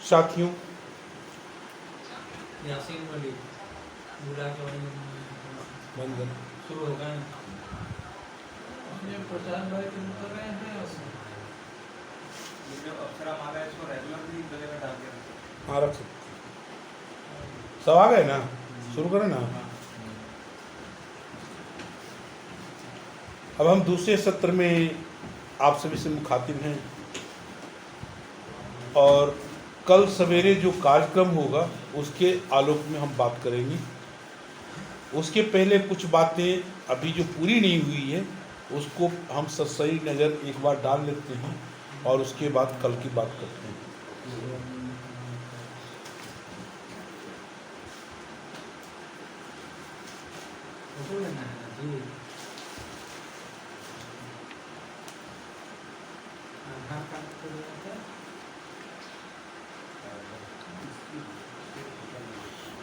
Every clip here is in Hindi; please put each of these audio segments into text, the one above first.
साथियों, शुरू हो गए प्रचार भाई तुम कर रहे हैं अक्षरा हमारा इसको रेगुलर भी जगह डाल के हाँ रख सकते। सब आ गए ना, शुरू करें ना। अब हम दूसरे सत्र में आप सभी से मुखातिब हैं और कल सवेरे जो कार्यक्रम होगा उसके आलोक में हम बात करेंगे। उसके पहले कुछ बातें अभी जो पूरी नहीं हुई है उसको हम सही नज़र एक बार डाल लेते हैं और उसके बाद कल की बात करते हैं।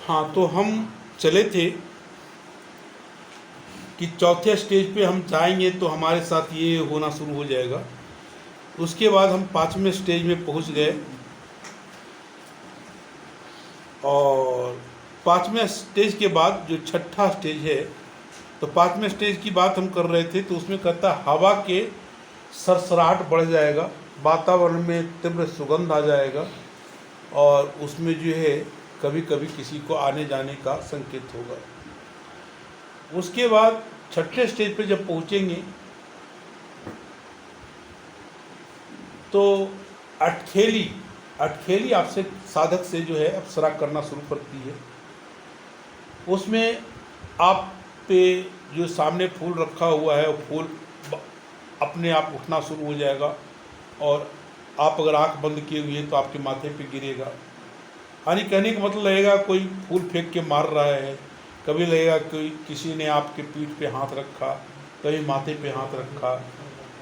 हाँ, तो हम चले थे कि चौथे स्टेज पे हम जाएंगे तो हमारे साथ ये होना शुरू हो जाएगा। उसके बाद हम 5वें स्टेज में पहुंच गए और 5वें स्टेज के बाद जो छठा स्टेज है, तो 5वें स्टेज की बात हम कर रहे थे तो उसमें कहता हवा के सरसराहट बढ़ जाएगा, वातावरण में तीव्र सुगंध आ जाएगा और उसमें जो है कभी कभी किसी को आने जाने का संकेत होगा। उसके बाद छठे स्टेज पे जब पहुंचेंगे तो अटखेली आपसे साधक से जो है अप्सरा करना शुरू करती है। उसमें आप पे जो सामने फूल रखा हुआ है वो फूल अपने आप उठना शुरू हो जाएगा और आप अगर आंख बंद किए हुए हैं तो आपके माथे पे गिरेगा। यानी कहने का मतलब लगेगा कोई फूल फेंक के मार रहा है, कभी लगेगा कोई किसी ने आपके पीठ पे हाथ रखा, कभी माथे पे हाथ रखा,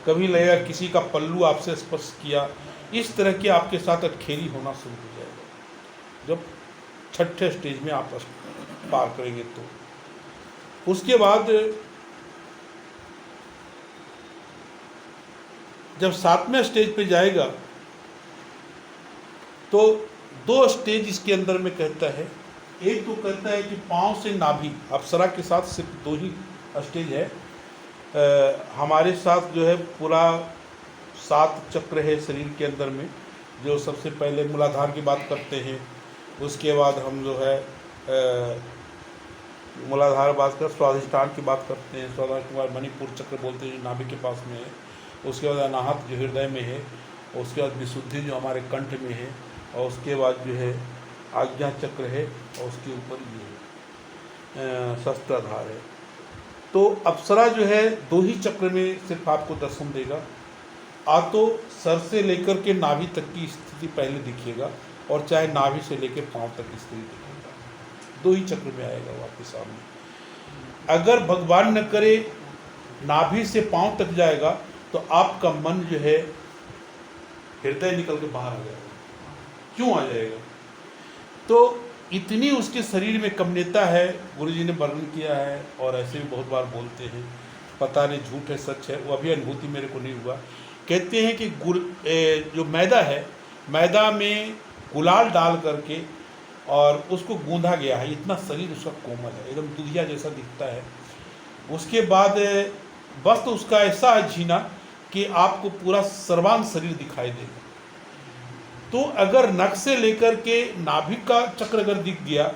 कभी लगेगा किसी का पल्लू आपसे स्पर्श किया। इस तरह के आपके साथ अटखेली होना शुरू हो जाएगा जब छठे स्टेज में आप पार करेंगे। तो उसके बाद जब 7वें स्टेज पे जाएगा तो 2 स्टेज इसके अंदर में कहता है। एक तो कहता है कि पाँव से नाभि, अप्सरा के साथ सिर्फ 2 ही स्टेज है। हमारे साथ जो है पूरा 7 चक्र है शरीर के अंदर में, जो सबसे पहले मूलाधार की बात करते हैं, उसके बाद हम जो है मूलाधार बात कर स्वाधिष्ठान की बात करते हैं, स्वाधिष्ठान के बाद मणिपुर चक्र बोलते हैं जो नाभि के पास में है, उसके बाद अनाहत जो हृदय में है, उसके बाद विशुद्धि जो हमारे कंठ में है, और उसके बाद जो है आज्ञा चक्र है और उसके ऊपर ये शस्त्राधार है। तो अप्सरा जो है 2 ही चक्र में सिर्फ आपको दर्शन देगा। तो सर से लेकर के नाभि तक की स्थिति पहले दिखेगा और चाहे नाभि से लेकर पांव तक की स्थिति दिखेगा, 2 ही चक्र में आएगा वो आपके सामने। अगर भगवान न करे नाभि से पांव तक जाएगा तो आपका मन जो है हृदय निकल के बाहर आ जाएगा। क्यों आ जाएगा? तो इतनी उसके शरीर में कमनीयता है, गुरुजी ने वर्णन किया है और ऐसे भी बहुत बार बोलते हैं, पता नहीं झूठ है सच है, वो अभी अनुभूति मेरे को नहीं हुआ। कहते हैं कि जो मैदा है, मैदा में गुलाल डाल करके और उसको गूंधा गया है, इतना शरीर उसका कोमल है, एकदम दुधिया जैसा दिखता है। उसके बाद वस्त्र उसका ऐसा है झीना कि आपको पूरा सर्वांग शरीर दिखाई देगा। तो अगर नख से लेकर के नाभि का चक्र अगर दिख गया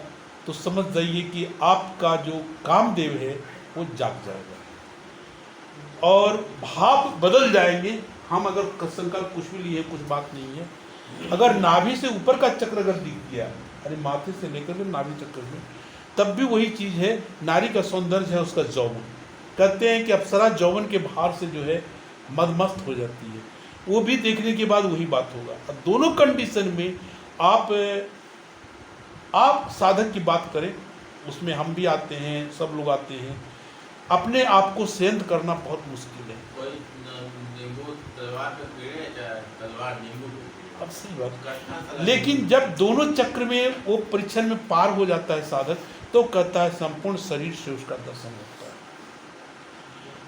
तो समझ जाइए कि आपका जो कामदेव है वो जाग जाएगा और भाव बदल जाएंगे। हम अगर संकल्प कुछ भी लिए, कुछ बात नहीं है। अगर नाभि से ऊपर का चक्र अगर दिख गया, अरे माथे से लेकर के नाभि चक्र में, तब भी वही चीज़ है, नारी का सौंदर्य है उसका यौवन। कहते हैं कि अप्सरा यौवन के भार से जो है मदमस्त हो जाती है, वो भी देखने के बाद वही बात होगा। अब दोनों कंडीशन में आप साधक की बात करें, उसमें हम भी आते हैं, सब लोग आते हैं, अपने आप को शांत करना बहुत मुश्किल है। अब सही बात, लेकिन जब दोनों चक्र में वो परीक्षण में पार हो जाता है साधक, तो कहता है संपूर्ण शरीर से उसका दर्शन होता है।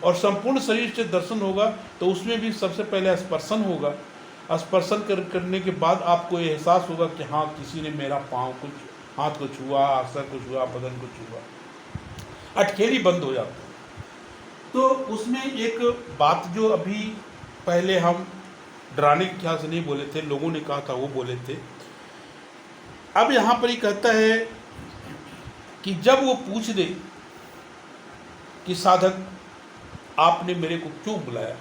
और संपूर्ण शरीर से दर्शन होगा तो उसमें भी सबसे पहले स्पर्शन होगा स्पर्शन करने के बाद आपको एहसास होगा कि हाँ किसी ने मेरा पाँव कुछ, हाथ को छुआ, सर को छुआ, बदन को छुआ, अटखेली बंद हो जाती है। तो उसमें एक बात जो अभी पहले हम डराने के ख्याल से नहीं बोले थे, लोगों ने कहा था वो बोले थे, अब यहाँ पर ही कहता है कि जब वो पूछ दे कि साधक आपने मेरे को क्यों बुलाया,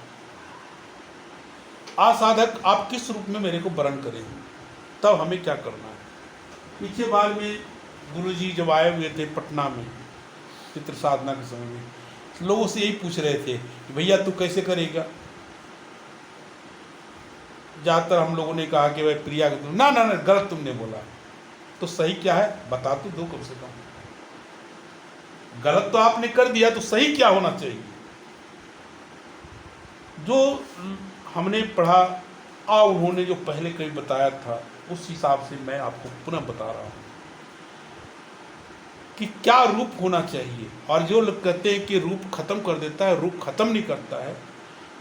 साधक आप किस रूप में मेरे को वरण करेंगे, तब हमें क्या करना है। पीछे बार में गुरुजी जब आए हुए थे पटना में चित्र साधना के समय में, लोगों से यही पूछ रहे थे कि भैया तू कैसे करेगा। ज़्यादातर हम लोगों ने कहा कि भाई प्रिया के ना ना ना गलत तुमने बोला, तो सही क्या है बता तो दो कम से कम। गलत तो आपने कर दिया तो सही क्या होना चाहिए। जो हमने पढ़ा और उन्होंने जो पहले कहीं बताया था उस हिसाब से मैं आपको पुनः बता रहा हूँ कि क्या रूप होना चाहिए। और जो लोग कहते हैं कि रूप खत्म कर देता है, रूप खत्म नहीं करता है।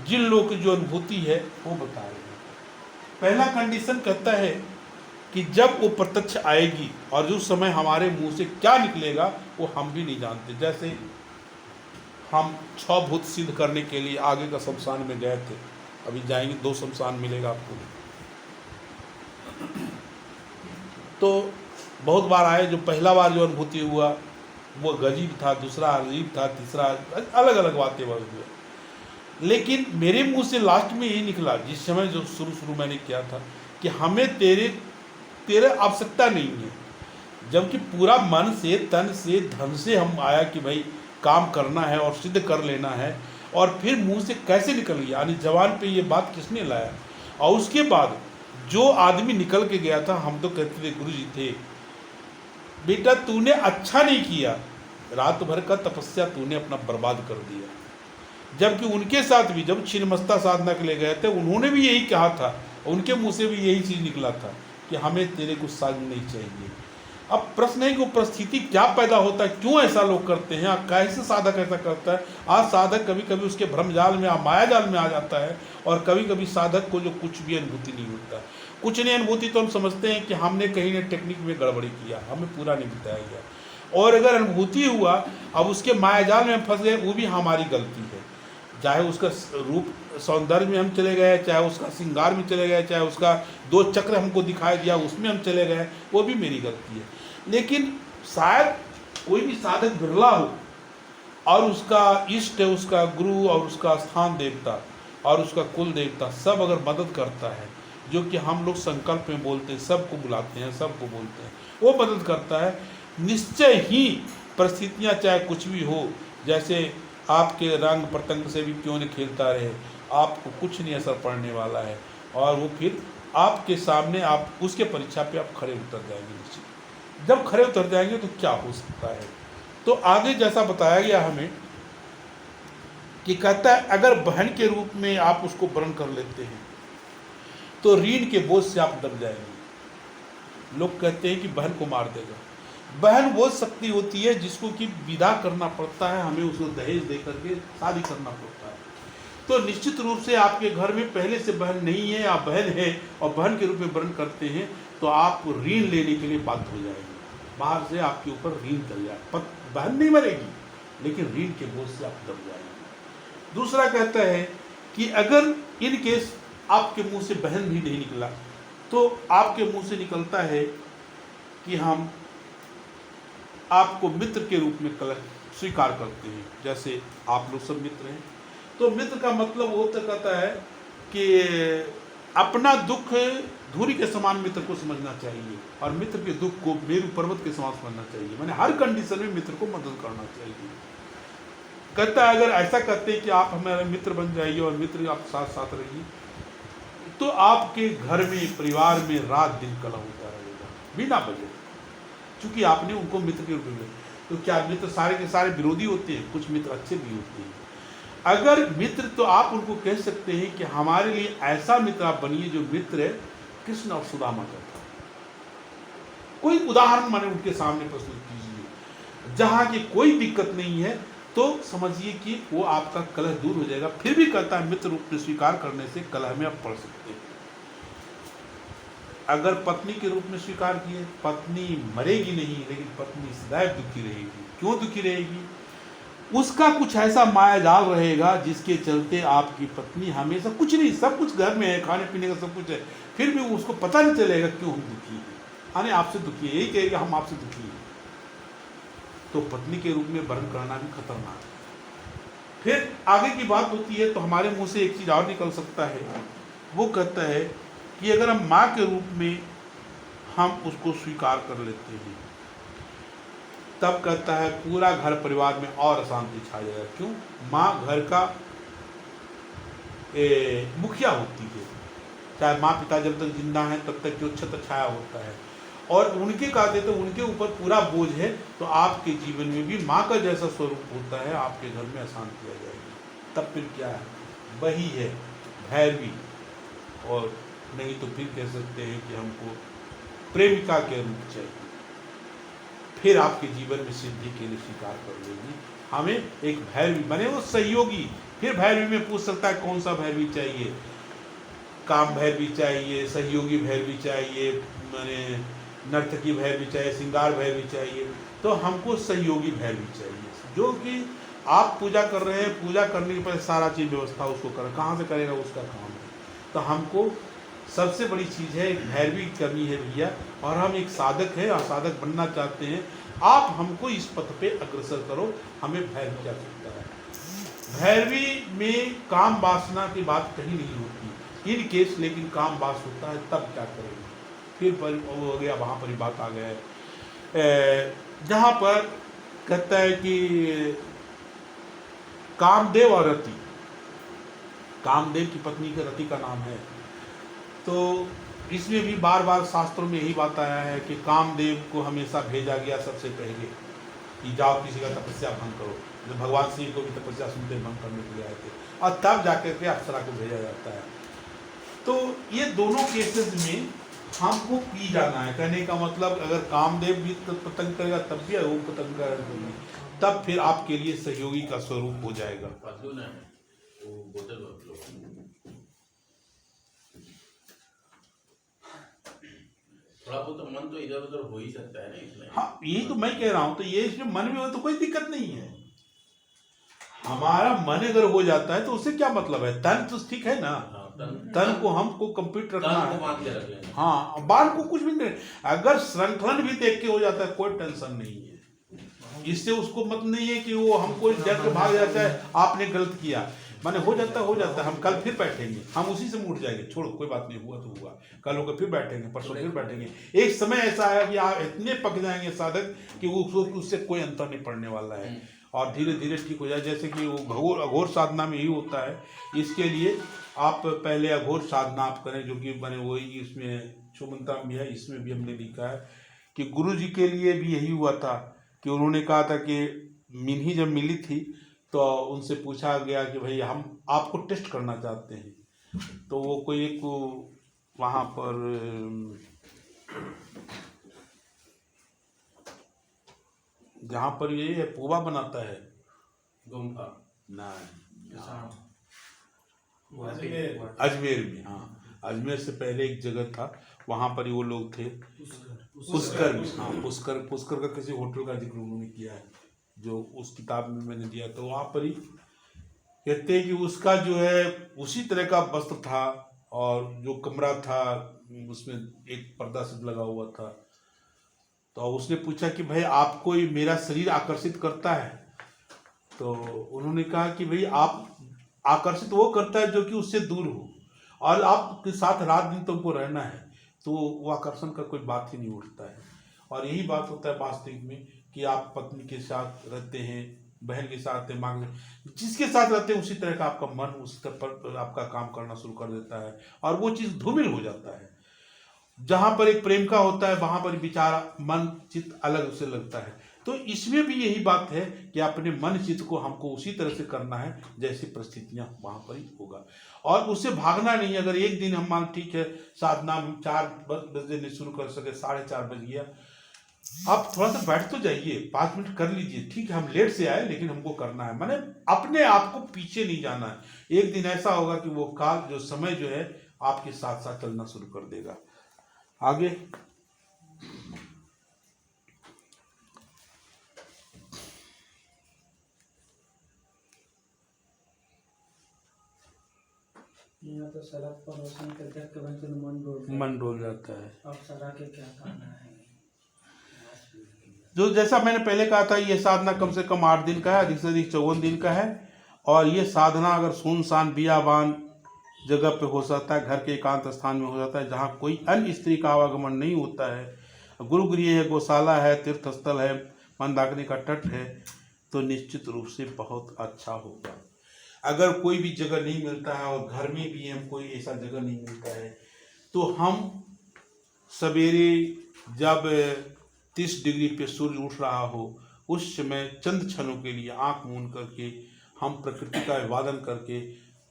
जिन लोगों की जो अनुभूति है वो बता रहे हैं। पहला कंडीशन कहता है कि जब वो प्रत्यक्ष आएगी और जो समय हमारे मुंह से क्या निकलेगा वो हम भी नहीं जानते। जैसे हम 6 भूत सिद्ध करने के लिए आगे का शमशान में गए थे, अभी जाएंगे 2 शमशान मिलेगा आपको। तो बहुत बार आए, जो पहला बार जो अनुभूति हुआ वो गजीब था, दूसरा अजीब था, तीसरा अलग अलग बातें हुआ। लेकिन मेरे मुंह से लास्ट में यही निकला, जिस समय जो शुरू मैंने किया था, कि हमें तेरे आवश्यकता नहीं है। जबकि पूरा मन से, तन से, धन से हम आया कि भाई काम करना है और सिद्ध कर लेना है, और फिर मुंह से कैसे निकल गया, यानी जवान पे ये बात किसने लाया। और उसके बाद जो आदमी निकल के गया था, हम तो कहते थे गुरुजी थे, बेटा तूने अच्छा नहीं किया, रात भर का तपस्या तूने अपना बर्बाद कर दिया। जबकि उनके साथ भी जब छिन्नमस्ता साधना के लिए गए थे, उन्होंने भी यही कहा था, उनके मुंह से भी यही चीज़ निकला था कि हमें तेरे को साधना नहीं चाहिए। अब प्रश्न है कि वो परिस्थिति क्या पैदा होता है, क्यों ऐसा लोग करते हैं, कैसे साधक ऐसा करता है। आज साधक कभी कभी उसके भ्रम जाल में, माया जाल में आ जाता है, और कभी कभी साधक को जो कुछ भी अनुभूति नहीं होता। कुछ नहीं अनुभूति तो हम समझते हैं कि हमने कहीं ने टेक्निक में गड़बड़ी किया, हमें पूरा नहीं बताया गया। और अगर अनुभूति हुआ, अब उसके माया जाल में फंस गए, वो भी हमारी गलती है। चाहे उसका रूप सौंदर्य में हम चले गए, चाहे उसका श्रृंगार में चले गए, चाहे उसका 2 चक्र हमको दिखाई दिया उसमें हम चले गए, वो भी मेरी गलती है। लेकिन शायद कोई भी साधक बिरला हो और उसका इष्ट, उसका गुरु और उसका स्थान देवता और उसका कुल देवता सब अगर मदद करता है, जो कि हम लोग संकल्प में बोलते हैं, सबको बुलाते हैं, सबको बोलते हैं, वो मदद करता है, निश्चय ही परिस्थितियाँ चाहे कुछ भी हो, जैसे आपके रंग प्रतंग से भी क्यों नहीं खेलता रहे, आपको कुछ नहीं असर पड़ने वाला है। और वो फिर आपके सामने, आप उसके परीक्षा पे आप खड़े उतर जाएंगे। निश्चित जब खड़े उतर जाएंगे तो क्या हो सकता है। तो आगे जैसा बताया गया हमें कि कहता है अगर बहन के रूप में आप उसको वर्ण कर लेते हैं तो ऋण के बोझ से आप दब जाएंगे। लोग कहते हैं कि बहन को मार देगा। बहन वो शक्ति होती है जिसको कि विदा करना पड़ता है, हमें उसको दहेज दे करके शादी करना पड़ता है। तो निश्चित रूप से आपके घर में पहले से बहन नहीं है या बहन है और बहन के रूप में वर्ण करते हैं, तो आप ऋण लेने के लिए बाध्य हो जाएंगे। बाहर से आपके ऊपर ऋण चल जाए, बहन नहीं मरेगी लेकिन ऋण के बोझ से आप दब जाएंगे। दूसरा कहता है कि अगर इन केस आपके मुंह से बहन भी नहीं निकला, तो आपके मुंह से निकलता है कि हम आपको मित्र के रूप में स्वीकार करते हैं। जैसे आप लोग सब मित्र हैं, तो मित्र का मतलब वो तो कहता है कि अपना दुख धूरी के समान मित्र को समझना चाहिए और मित्र के दुख को मेरू पर्वत के समान समझना चाहिए। मैंने हर कंडीशन में मित्र को मदद करना चाहिए। कहता है अगर ऐसा कहते हैं कि आप हमारे मित्र बन जाइए और मित्र आप साथ साथ रहिए, तो आपके घर में, परिवार में रात दिन कलह होता रहेगा बिना वजह, क्योंकि आपने उनको मित्र के रूप में। तो क्या मित्र सारे के सारे विरोधी होते हैं? कुछ मित्र अच्छे भी होते हैं। अगर मित्र, तो आप उनको कह सकते हैं कि हमारे लिए ऐसा मित्र आप बनिए जो मित्र कृष्ण और सुदामा का था। कोई उदाहरण माने उनके सामने प्रस्तुत कीजिए जहाँ की कोई दिक्कत नहीं है, तो समझिए कि वो आपका कलह दूर हो जाएगा। फिर भी कहता है मित्र रूप में स्वीकार करने से कलह में आप पड़ सकते हैं। अगर पत्नी के रूप में स्वीकार किए, पत्नी मरेगी नहीं, लेकिन पत्नी सदैव दुखी रहेगी। क्यों दुखी रहेगी? उसका कुछ ऐसा माया जाल रहेगा जिसके चलते आपकी पत्नी हमेशा, कुछ नहीं, सब कुछ घर में है, खाने पीने का सब कुछ है, फिर भी उसको पता नहीं चलेगा क्यों हम दुखी हैं। हाँ, आपसे दुखी है, यही कहेगा हम आपसे दुखी हैं। तो पत्नी के रूप में वर्ण करना भी खतरनाक है। फिर आगे की बात होती है तो हमारे मुंह से एक चीज और निकल सकता है, वो कहता है कि अगर हम माँ के रूप में हम उसको स्वीकार कर लेते हैं, तब कहता है पूरा घर परिवार में और अशांति छा जाएगा। क्यों? माँ घर का मुखिया होती है। चाहे माँ पिता जब तक जिंदा हैं तब तक जो छत्र छाया होता है, और उनके कहते तो उनके ऊपर पूरा बोझ है, तो आपके जीवन में भी माँ का जैसा स्वरूप होता है, आपके घर में अशांति आ जाएगी। तब फिर क्या है? वही है भैरवी, और नहीं तो फिर कह सकते हैं कि हमको प्रेमिका के रूप चाहिए। फिर आपके जीवन में सिद्धि के लिए स्वीकार कर लेगी। हमें एक भैरवी बने, वो सहयोगी। फिर भैरवी में पूछ सकता है कौन सा भैरवी चाहिए, काम भैरवी चाहिए, सहयोगी भैरवी चाहिए, माने नर्तकी भैरवी चाहिए, श्रृंगार भैरवी चाहिए। तो हमको सहयोगी भैरवी चाहिए, जो कि आप पूजा कर रहे हैं, पूजा करने के बाद सारा चीज़ व्यवस्था उसको कर, कहाँ से करेगा, उसका काम है। तो हमको सबसे बड़ी चीज़ है, एक भैरवी करनी है भैया, और हम एक साधक है और साधक बनना चाहते हैं। आप हमको इस पथ पे अग्रसर करो। हमें भैरवी क्या सकता है? भैरवी में काम वासना की बात कहीं नहीं होती इन केस, लेकिन काम वास होता है तब क्या करेंगे? फिर पर वो हो गया, वहाँ पर ही बात आ गया है जहाँ पर कहता है कि कामदेव और रति, कामदेव की पत्नी का रति का नाम है। तो इसमें भी बार बार शास्त्रों में यही बात आया है कि कामदेव को हमेशा भेजा गया सबसे पहले कि जाओ किसी का तपस्या भंग करो। जब भगवान शिव को भी तपस्या सुनते भंग करने के लिए आए थे, और तब जाकर के अप्सरा को भेजा जाता है। तो ये दोनों केसेस में हमको पी जाना है। कहने का मतलब अगर कामदेव भी पतंग करेगा तब भी वो पतंग करेगा, तब फिर आपके लिए सहयोगी का स्वरूप हो जाएगा। थोड़ा बहुत तो मन तो इधर उधर हो ही सकता है ना इसमें। हाँ, यही तो मैं कह रहा हूँ। तो ये इसमें मन में हो तो कोई दिक्कत नहीं है। हमारा मन अगर हो जाता है तो उससे क्या मतलब है? तन तो ठीक है ना, तन को हमको कंप्लीट रखना है। हाँ, बाल को कुछ भी नहीं। अगर श्रृंखलन भी देख के हो जाता है कोई टेंशन नहीं है। इससे उसको मत नहीं है कि वो हमको डर के भाग जाता है आपने गलत किया। माने हो जाता है, हम कल फिर बैठेंगे, हम उसी से मुड़ जाएंगे, छोड़ो कोई बात नहीं, हुआ तो हुआ, कल होकर फिर बैठेंगे, परसों फिर बैठेंगे। एक समय ऐसा है कि आप इतने पक जाएंगे साधक कि उससे कोई अंतर नहीं पड़ने वाला है, और धीरे धीरे ठीक हो जाए। जैसे कि वो अघोर साधना में ही होता है। इसके लिए आप पहले अघोर साधना आप करें, जो कि मैंने वही इसमें सुमंत्रा भी है, इसमें भी हमने लिखा है कि गुरु जी के लिए भी यही हुआ था कि उन्होंने कहा था कि मिन्ही जब मिली थी तो उनसे पूछा गया कि भाई हम आपको टेस्ट करना चाहते हैं। तो वो कोई एक वहाँ पर जहाँ पर ये पूवा बनाता है, गुम्फा ना अजमेर में, हाँ अजमेर से पहले एक जगह था, वहाँ पर वो लोग थे, पुष्कर में। हाँ, पुष्कर का किसी होटल का जिक्र उन्होंने किया है, जो उस किताब में मैंने दिया। तो वहाँ पर ही कहते हैं कि उसका जो है उसी तरह का वस्त्र था, और जो कमरा था उसमें एक पर्दा सब लगा हुआ था। तो उसने पूछा कि भाई आपको ये मेरा शरीर आकर्षित करता है? तो उन्होंने कहा कि भाई आप आकर्षित वो करता है जो कि उससे दूर हो, और आपके साथ रात दिन तुमको रहना है, तो वो आकर्षण का कोई बात ही नहीं उठता है। और यही बात होता है वास्तविक में कि आप पत्नी के साथ रहते हैं, बहन के साथ है, मांग जिसके साथ रहते हैं, उसी तरह का आपका मन उस तरह पर आपका काम करना शुरू कर देता है, और वो चीज़ धूमिल हो जाता है। जहाँ पर एक प्रेम का होता है वहाँ पर विचार मन चित्त अलग उसे लगता है। तो इसमें भी यही बात है कि अपने मन चित्त को हमको उसी तरह से करना है जैसी परिस्थितियाँ वहाँ पर ही होगा, और उससे भागना नहीं। अगर एक दिन हम मान ठीक है साधना 4 बजे शुरू कर सके, 4:30 बज गया, आप थोड़ा सा बैठ तो जाइए, 5 मिनट कर लीजिए, ठीक है हम लेट से आए लेकिन हमको करना है। माने अपने आप को पीछे नहीं जाना है। एक दिन ऐसा होगा कि वो काल जो समय जो है आपके साथ साथ चलना शुरू कर देगा। आगे यहाँ तो सड़क पर रोशन के देख के भाई तो मन डोल जाता है। अब सड़क के क्या कहना है। जो जैसा मैंने पहले कहा था, ये साधना कम से कम 8 दिन का है, अधिक से अधिक 54 दिन का है। और ये साधना अगर सुनसान बियाबान जगह पे हो सकता है, घर के एकांत स्थान में हो जाता है, जहाँ कोई अन्य स्त्री का आवागमन नहीं होता है, गुरुगृह है, गौशाला है, तीर्थ स्थल है, मंदाकिनी का तट है, तो निश्चित रूप से बहुत अच्छा होगा। अगर कोई भी जगह नहीं मिलता है और घर में भी हम कोई ऐसा जगह नहीं मिलता है, तो हम सवेरे जब 30 डिग्री पे सूर्य उठ रहा हो, उस समय चंद क्षणों के लिए आंख मूंद करके हम प्रकृति का अभिवादन करके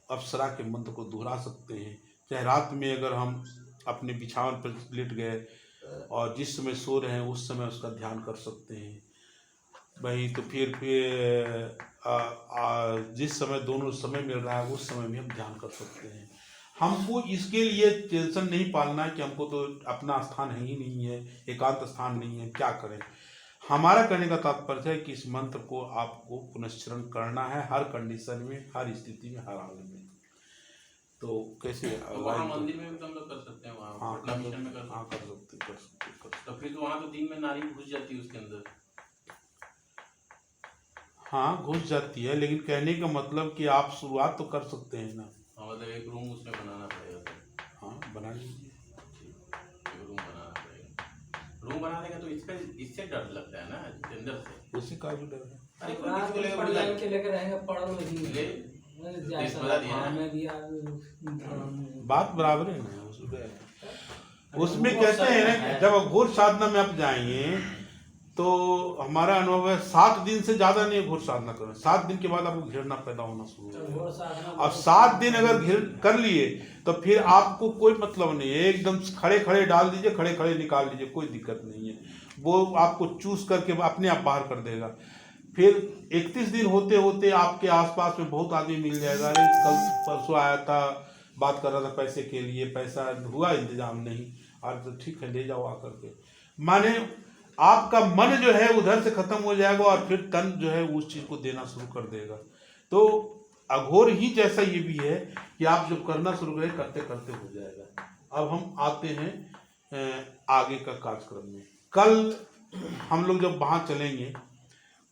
अप्सरा के मंत्र को दोहरा सकते हैं। चाहे रात में अगर हम अपने बिछावन पर लेट गए और जिस समय सो रहे हैं उस समय उसका ध्यान कर सकते हैं। वही तो फिर जिस समय दोनों समय मिल रहा है उस समय में हम ध्यान कर सकते हैं। हमको इसके लिए टेंशन नहीं पालना है कि हमको तो अपना स्थान है ही नहीं है, एकांत स्थान नहीं है, क्या करें। हमारा कहने का तात्पर्य है कि इस मंत्र को आपको पुनश्चरण करना है, हर कंडीशन में, हर स्थिति में, हर हाल में। तो कैसे वहाँ मंदिर में भी तो हम लोग कर सकते हैं, वहाँ हाँ पटना मिशन में कर सकते। तो फिर तो वहाँ तो दिन में नारी घुस जाती है उसके अंदर। हाँ घुस जाती है, लेकिन कहने का मतलब कि आप शुरुआत तो कर सकते हैं ना। हाँ मतलब एक रूम उसमें बनाना पड़ेगा तो। हाँ बना लीजिए, एक रूम बनाना पड़ेगा। रूम बनाने का तो इससे डर लगता है ना अंदर से। उसी का भी डर है। अरे कोई किसी को लेकर बढ़ जाए के लेकर रहेंगे पढ़ो नहीं ले इस बता दिया ना। में भी बात बराबर है ना। उसमें कहते हैं ना कि जब घोर साधना में आप जाएंगे तो हमारा अनुभव है 7 दिन से ज्यादा नहीं घोर साधना करें, 7 दिन के बाद आपको घृणा पैदा होना शुरू होगा। और 7 दिन अगर घृण कर लिए तो फिर आपको कोई मतलब नहीं है, एकदम खड़े खड़े डाल दीजिए, खड़े खड़े निकाल लीजिए, कोई दिक्कत नहीं है। वो आपको चूस करके अपने आप बाहर कर देगा। फिर 31 दिन होते होते आपके आसपास में बहुत आदमी मिल जाएगा। अरे कल परसों आया था, बात कर रहा था पैसे के लिए, पैसा हुआ इंतजाम नहीं, और तो ठीक है ले जाओ आकर के। माने आपका मन जो है उधर से खत्म हो जाएगा और फिर तन जो है उस चीज को देना शुरू कर देगा। तो अघोर ही जैसा ये भी है कि आप जब करना शुरू करें करते करते हो जाएगा। अब हम आते हैं आगे का कार्यक्रम में। कल हम लोग जब वहाँ चलेंगे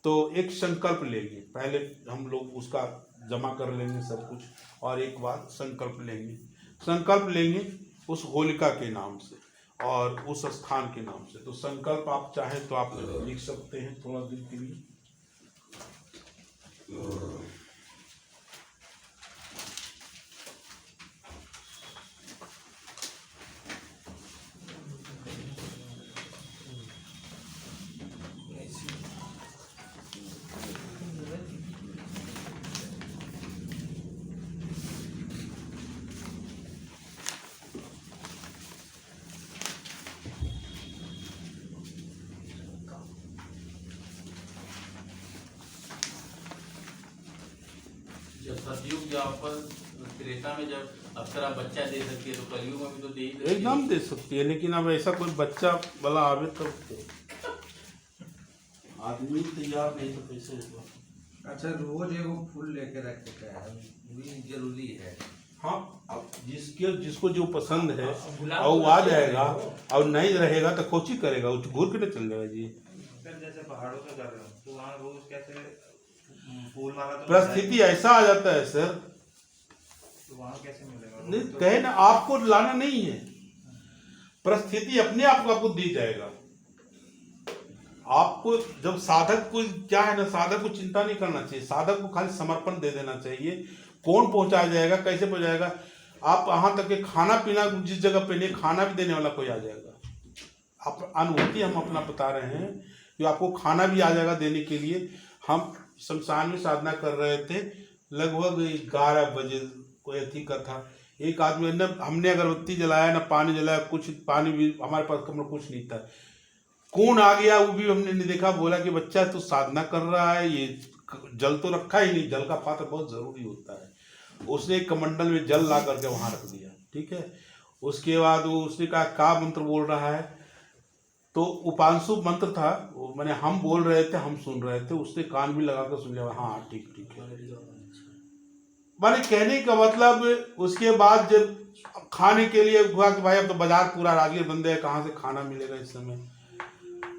तो एक संकल्प लेंगे, पहले हम लोग उसका जमा कर लेंगे सब कुछ, और एक बार संकल्प लेंगे उस होलिका के नाम से और उस स्थान के नाम से। तो संकल्प आप चाहें तो आप लिख सकते हैं थोड़ा दिन के लिए। जब सतयुग जब त्रेता में जब अप्सरा बच्चा दे सकती है तो कलयुग में भी तो दे ही सकती है। एकदम दे सकती है, लेकिन अब ऐसा कोई बच्चा वाला आवे तब तो आदमी तैयार नहीं तो कैसे होगा। अच्छा रोज एगो फूल लेके रखे का है, भी जरूरी है। हाँ अब जिसको जो पसंद है और वो आ जाएगा, और नहीं रहेगा तो कोची करेगा, वो घूर के चल जाएगा जी। जैसे पहाड़ों पे कर रहे हो तो वहाँ रोज कैसे फूल माला तो परिस्थिति ऐसा आ जाता है सर, तो वहाँ कैसे मिलेगा? नहीं कहे ना, आपको लाना नहीं है, परिस्थिति अपने आप को आपको दी जाएगा। आपको जब साधक को क्या है ना, साधक को चिंता नहीं करना चाहिए, साधक को खाली समर्पण दे देना चाहिए। कौन पहुंचाया जाएगा, कैसे पहुंचाएगा, आप वहां तक के खाना पीना जिस जगह पे नहीं, खाना भी देने वाला कोई आ जाएगा। आप अनुभूति हम अपना बता रहे हैं कि आपको खाना भी आ जाएगा देने के लिए। हम शमशान में साधना कर रहे थे, लगभग 11 बजे कोई अथी का था। एक आदमी ने, हमने अगरबत्ती जलाया ना पानी जलाया, कुछ पानी भी हमारे पास कमरा कुछ नहीं था। कौन आ गया वो भी हमने नहीं देखा। बोला कि बच्चा तो साधना कर रहा है, ये जल तो रखा ही नहीं, जल का पात्र बहुत जरूरी होता है। उसने एक कमंडल में जल ला करके वहां रख दिया, ठीक है। उसके बाद वो उसने कहा का मंत्र बोल रहा है, तो उपांशु मंत्र था, मैंने हम बोल रहे थे, हम सुन रहे थे, उसने कान भी लगा कर सुन लिया, हाँ ठीक ठीक है। मैंने कहने का मतलब, उसके बाद जब खाने के लिए हुआ कि भाई अब तो बाजार पूरा राजगीर बंद है, कहाँ से खाना मिलेगा इस समय।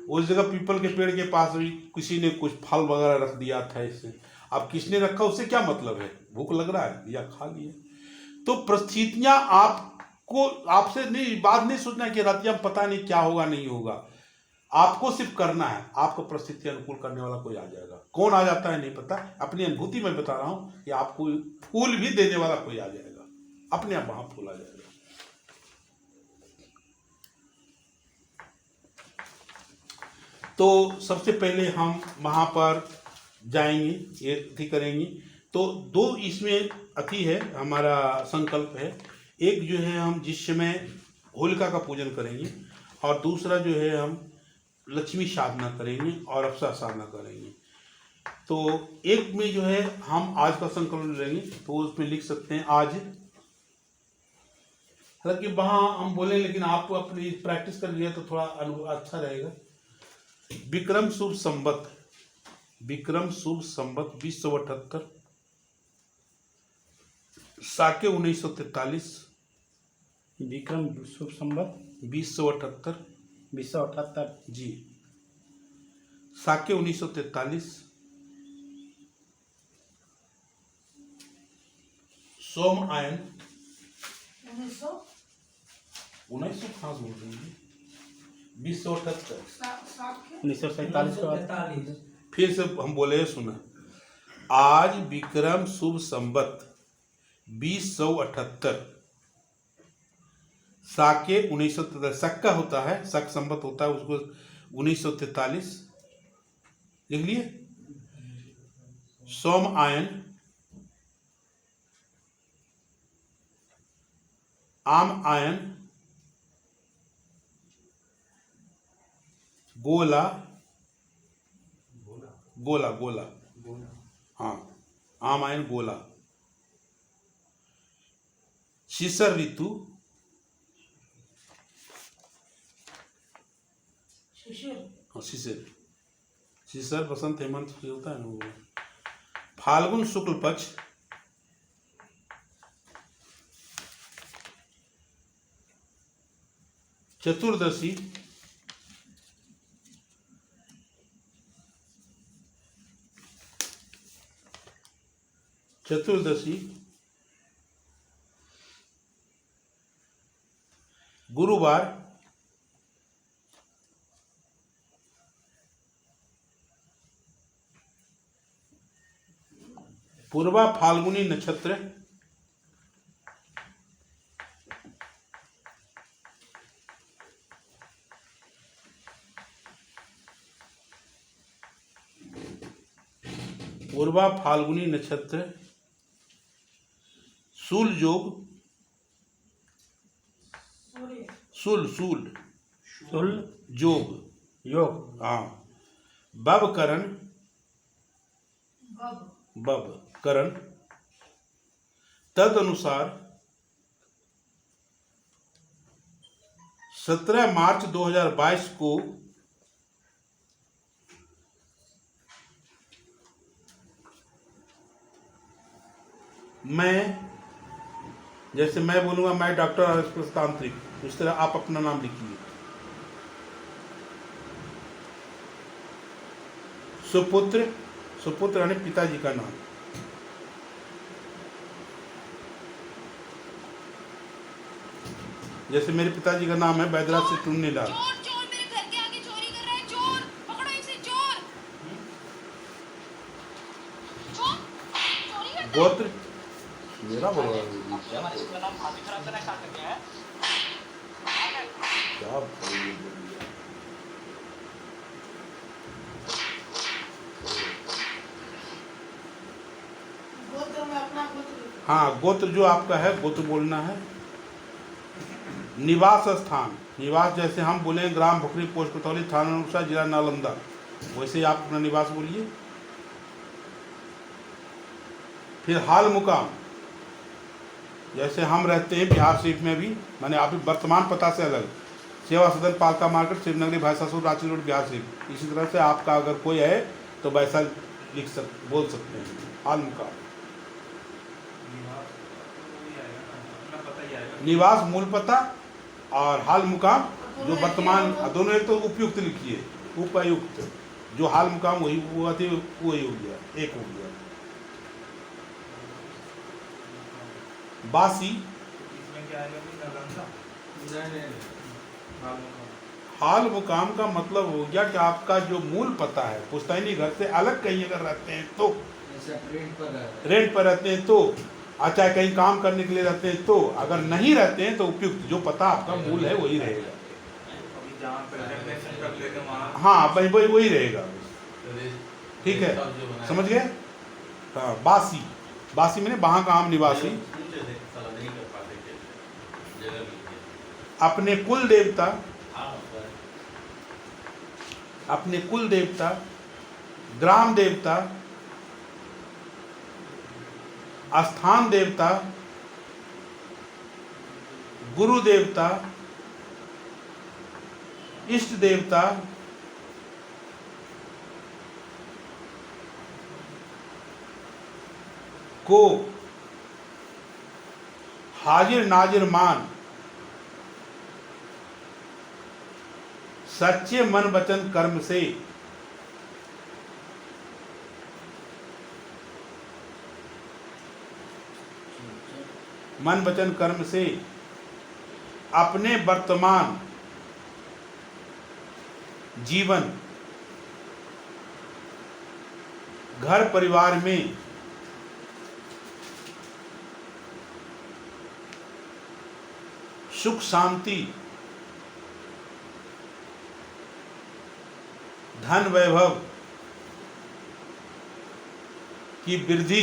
उस जगह पीपल के पेड़ के पास भी किसी ने कुछ फल वगैरह रख दिया था इससे। अब किसने रखा उससे क्या मतलब है, भूख लग रहा है या खा लिए। तो परिस्थितियां आपको, आपसे नहीं बात नहीं सोचना कि रतिया पता नहीं क्या होगा नहीं होगा, आपको सिर्फ करना है, आपको परिस्थिति अनुकूल करने वाला कोई आ जाएगा। कौन आ जाता है नहीं पता, अपनी अनुभूति में बता रहा हूं कि आपको फूल भी देने वाला कोई आ जाएगा, अपने आप वहां फूल आ जाएगा। तो सबसे पहले हम वहां पर जाएंगे, ये अति करेंगे। तो दो इसमें अति है, हमारा संकल्प है। एक जो है हम जिस समय होलिका का पूजन करेंगे, और दूसरा जो है हम लक्ष्मी साधना करेंगे और अप्सरा साधना करेंगे। तो एक में जो है हम आज का संकल्प लेंगे, तो उसमें लिख सकते हैं आज, हालांकि वहाँ हम बोले लेकिन आप अपनी प्रैक्टिस कर लिया तो थोड़ा अच्छा रहेगा। विक्रम शुभ संवत, विक्रम शुभ संवत 2078, साके 1943, विक्रम शुभ संवत 2078 2078 जी, साके 1943, सोम आयन 1900 खास बोल रही है 2078। 1947 के बाद फिर से हम बोले सुना, आज विक्रम शुभ संवत 2078, साके 1943, शक का होता है, शक संवत होता है, उसको 1943 लिख लिए। सोम आयन, आम आयन, गोला, गोला गोला हाँ, आम आयन गोला, शिशिर ऋतु, शिशिर, शिशिर बसंत हेमंत से होता है ना वो। फाल्गुन शुक्ल पक्ष, चतुर्दशी, चतुर्दशी, गुरुवार, पूर्वा फाल्गुनी नक्षत्र, पूर्वा फाल्गुनी नक्षत्र, सूल योग, सूल सूल सुल योग, योग हाँ, बब करण, बब करण, तद अनुसार 17 मार्च 2022 को मैं, जैसे मैं बोलूंगा मैं डॉक्टर एक्सप्रेस तांत्रिक, उस तरह आप अपना नाम लिखिए। सुपुत्र, सुपुत्र यानी पिताजी का नाम, जैसे मेरे पिताजी का नाम है बैदराज से टुन्नी लाल। चोर मेरे घर के आगे चोरी कर रहा है, चोर पकड़ो इसे, चोर चोर चोरी करता है। गोत्र मेरा बोल रहा है क्या हाँ, गोत्र जो आपका है गोत्र बोलना है। निवास स्थान, निवास जैसे हम बोले ग्राम भुखरी पोस्ट कतौली थाना अनुसा जिला नालंदा, वैसे ही आप अपना निवास बोलिए। फिर हाल मुकाम, जैसे हम रहते हैं बिहार शरीफ में भी, मैंने आप वर्तमान पता से अलग, सेवा सदन पालका मार्केट शिवनगरी भाई ससुर रांची रोड बिहार शरीफ। इसी तरह से आपका अगर कोई है तो वैसा बोल सकते हैं। हाल मुकाम, निवास मूल पता और हाल मुकाम जो वर्तमान, दोनों एक तो उपयुक्त लिखिए, उपायुक्त, जो हाल मुकाम वही वो थे वही हो गया, एक हो गया। बासी, इसमें क्या आएगा कि नालंदा? हाल मुकाम का मतलब हो गया कि आपका जो मूल पता है पुश्तैनी घर से अलग कहीं अगर रहते हैं तो, रेंट पर रहते हैं तो, अच्छा कहीं काम करने के लिए रहते हैं तो, अगर नहीं रहते हैं तो उपयुक्त जो पता आपका मूल है वही रहेगा। अभी जहाँ पे रेजिग्नेशन कर लेते हैं वहाँ हाँ वही रहेगा, ठीक है, समझ गए। हाँ बासी, बासी मैंने वहाँ का आम निवासी। अपने कुल देवता, अपने कुल देवता, ग्राम देवता, स्थान देवता, गुरु देवता, इष्ट देवता, को हाजिर नाजिर मान सच्चे मन वचन कर्म से मन वचन कर्म से अपने वर्तमान जीवन घर परिवार में सुख शांति धन वैभव की वृद्धि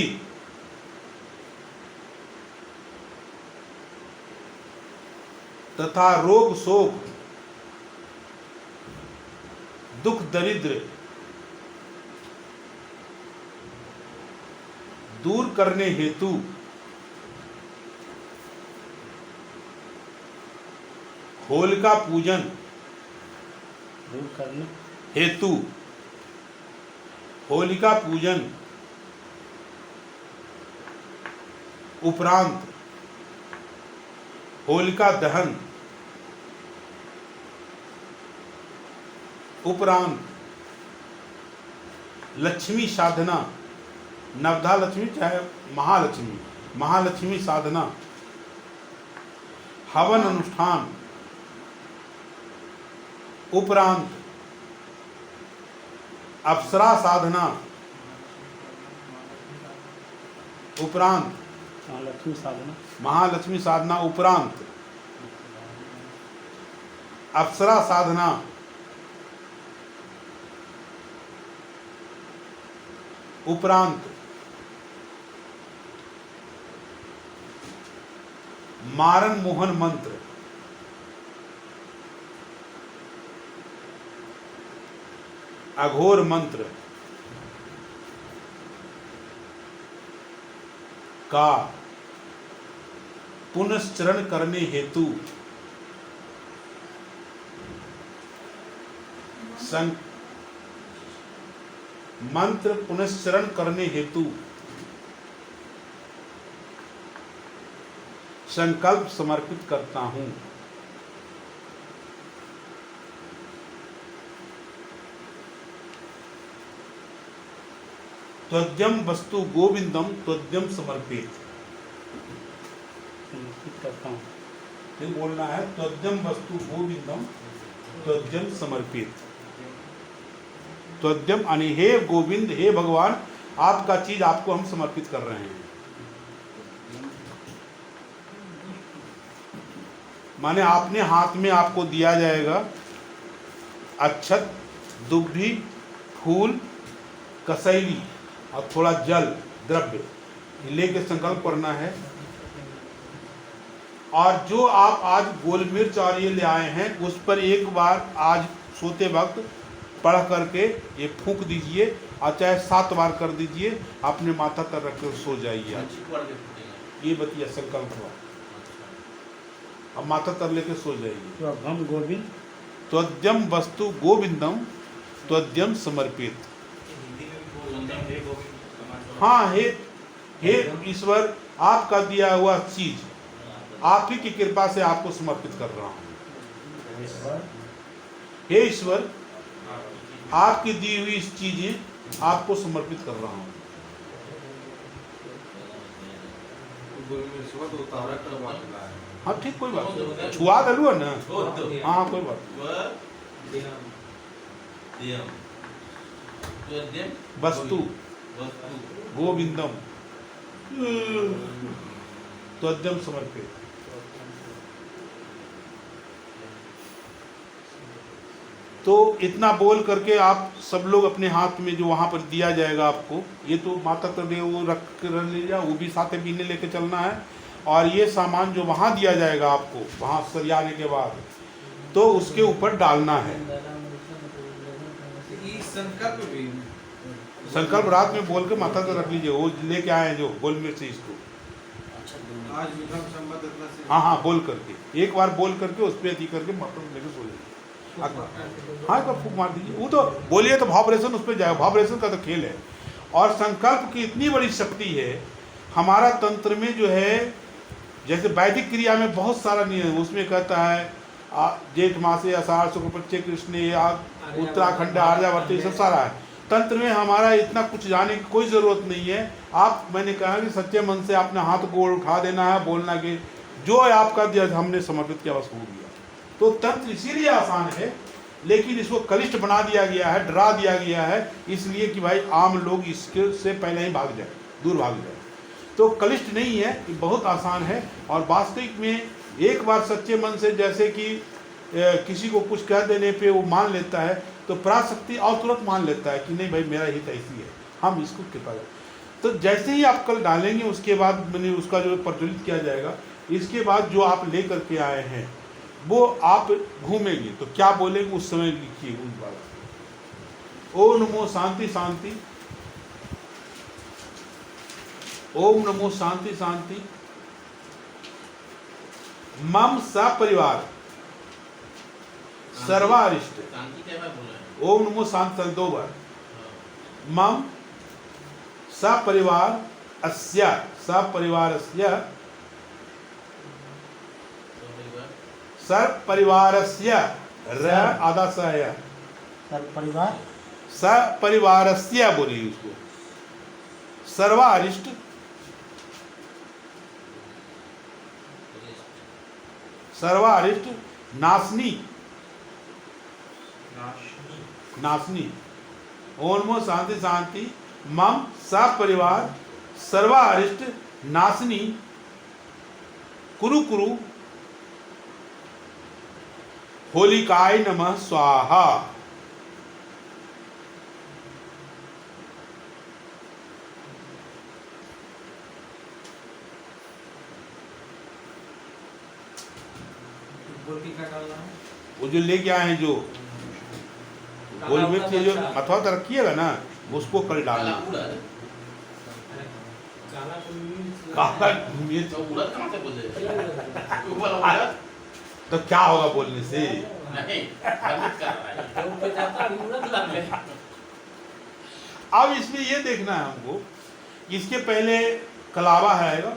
तथा रोग शोक दुख दरिद्र दूर करने हेतु होलिका पूजन दूर करने हेतु होलिका पूजन उपरांत होलिका दहन उपरांत लक्ष्मी साधना, नवधा लक्ष्मी चाहे महालक्ष्मी, महालक्ष्मी साधना, हवन अनुष्ठान उपरांत अप्सरा साधना उपरांत लक्ष्मी साधना, महालक्ष्मी साधना उपरांत अप्सरा साधना उपरांत मारन मोहन मंत्र अघोर मंत्र का पुनश्चरण करने हेतु मंत्र पुनश्चरण करने हेतु संकल्प समर्पित करता हूं। त्वद्यम वस्तु गोविंदम त्वद्यम समर्पित, करता हूँ। ये बोलना है, त्वद्यम वस्तु गोविंदम त्वद्यम समर्पित। त्वद्यम यानी हे गोविंद, हे भगवान, आपका चीज आपको हम समर्पित कर रहे हैं। माने आपने हाथ में आपको दिया जाएगा अक्षत, दुग्धी, फूल, कसैली और थोड़ा जल द्रव्य लेके संकल्प करना है। और जो आप आज गोल मिर्च और ये ले आए हैं उस पर एक बार आज सोते वक्त पढ़ करके ये फूंक दीजिए और चाहे 7 बार कर दीजिए, अपने माथा पर रख कर सो जाइए। ये बतिया संकल्प हुआ। अब माथा तर लेके सो जाएगी। तो हम गोविंद त्वद्यम वस्तु गोविंदम त्वद्यम समर्पित। हिंदी में भी बोलते हैं हे गोविंद समाज। हाँ, हे ईश्वर, आपका दिया हुआ चीज आप ही की कृपा से आपको समर्पित कर रहा हूँ। हे ईश्वर, आपकी दी हुई इस चीजें आपको समर्पित कर रहा हूँ। हाँ ठीक, कोई बात नहीं, छुआ दलू है ना। हाँ कोई बात नहीं। वस्तु गोविंदम त्वद्यम समर्पित। तो इतना बोल करके आप सब लोग अपने हाथ में जो वहाँ पर दिया जाएगा आपको, ये तो माता तले वो रख कर लीजिए, वो भी साथ में पीने लेके चलना है। और ये सामान जो वहाँ दिया जाएगा आपको, वहाँ सरियाने के बाद तो उसके ऊपर डालना है। संकल्प भी संकल्प रात में बोल के माता तो रख लीजिए, वो लेके आए जो गोल मिर्च इसको। आज विक्रम संबत इतना से हाँ बोल करके, एक बार बोल करके उस पर अति करके माता लेके सो जाइए। हाँ एक बार फूक मार दीजिए, वो तो बोलिए तो वाइब्रेशन उस पर जाएगा, वाइब्रेशन का तो खेल है। और संकल्प की इतनी बड़ी शक्ति है हमारा तंत्र में जो है, जैसे वैदिक क्रिया में बहुत सारा नियम, उसमें कहता है जेठ मासे आषाढ़ शुक्ल पक्षे कृष्ण उत्तराखंड आर्यावर्त, सब सारा है। तंत्र में हमारा इतना कुछ जाने की कोई ज़रूरत नहीं है। आप, मैंने कहा कि सच्चे मन से अपने हाथ गोड़ उठा देना है, बोलना कि जो आपका हमने समर्पित किया बस हो गया। तो तंत्र इसीलिए आसान है, लेकिन इसको कलिष्ठ बना दिया गया है, डरा दिया गया है, इसलिए कि भाई आम लोग इसके से पहले ही भाग जाए, दूर भाग जाए। तो कलिष्ठ नहीं है, ये बहुत आसान है। और वास्तविक में एक बार सच्चे मन से, जैसे कि किसी को कुछ कह देने पे वो मान लेता है, तो पराशक्ति और तुरंत मान लेता है कि नहीं भाई मेरा हित ऐसी है, हम इसको कृपा करें। तो जैसे ही आप कल डालेंगे, उसके बाद मैंने उसका जो प्रज्वलित किया जाएगा, इसके बाद जो आप ले करके आए हैं वो आप घूमेंगे तो क्या बोलेंगे उस समय लिखिए उस बात। ओम नमो शांति शांति, ओम नमो शांति शांति, मम सपरिवार सर्वारिष्ट। ओम नमो शांति 2 बार। मम सपरिवार अस्य, सपरिवारस्य, सपरिवारस्य, र आधा स है, परिवार सपरिवारस्य बोलिए उसको। सर्वारिष्ट, सर्वारिष्ट नाशनी, नाशनी। ओम नमो शांति शांति, मम सपरिवार सर्वारिष्ट नाशनी, कुरु कुरु होलिकाय नमः स्वाहा। बोल का डालना है। वो जो लेके आए हैं जो गोल मिर्च जो अथवा तो रखिएगा ना, उसको कल डालना। काला मिर्च तो क्या होगा बोलने से? अब इसमें ये देखना है हमको, इसके पहले कलावा आएगा,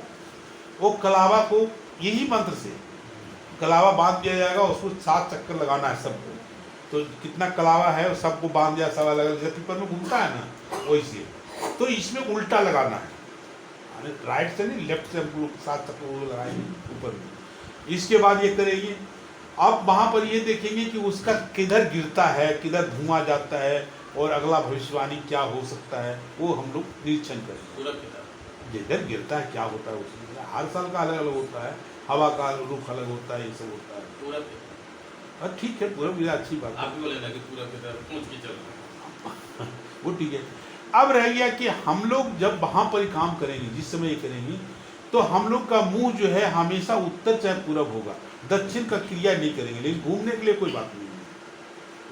वो कलावा को यही मंत्र से कलावा बांध दिया जाएगा, उसको 7 चक्कर लगाना है सबको। तो कितना कलावा है सबको बांध दिया, सब अलग अलग, जैसे पीपर में घूमता है ना वैसे। तो इसमें उल्टा लगाना है, राइट से नहीं, लेफ्ट से हम लोग 7 चक्कर लगाएंगे ऊपर में। इसके बाद ये करेंगे, अब वहाँ पर ये देखेंगे कि उसका किधर गिरता है, किधर धुआं जाता है, और अगला भविष्यवाणी क्या हो सकता है, वो हम लोग निरीक्षण करेंगे। जिधर गिरता है क्या होता है उसमें, हर साल का अलग अलग होता है, हवा का रुख अलग होता है, ये सब होता है। और ठीक है, पूरा मेरा अच्छी बात है, वो ठीक है। अब रह गया कि हम लोग जब वहाँ पर काम करेंगे, जिस समय ये करेंगे, तो हम लोग का मुंह जो है हमेशा उत्तर चाहे पूरब होगा, दक्षिण का क्रिया नहीं करेंगे। लेकिन घूमने के लिए कोई बात नहीं है,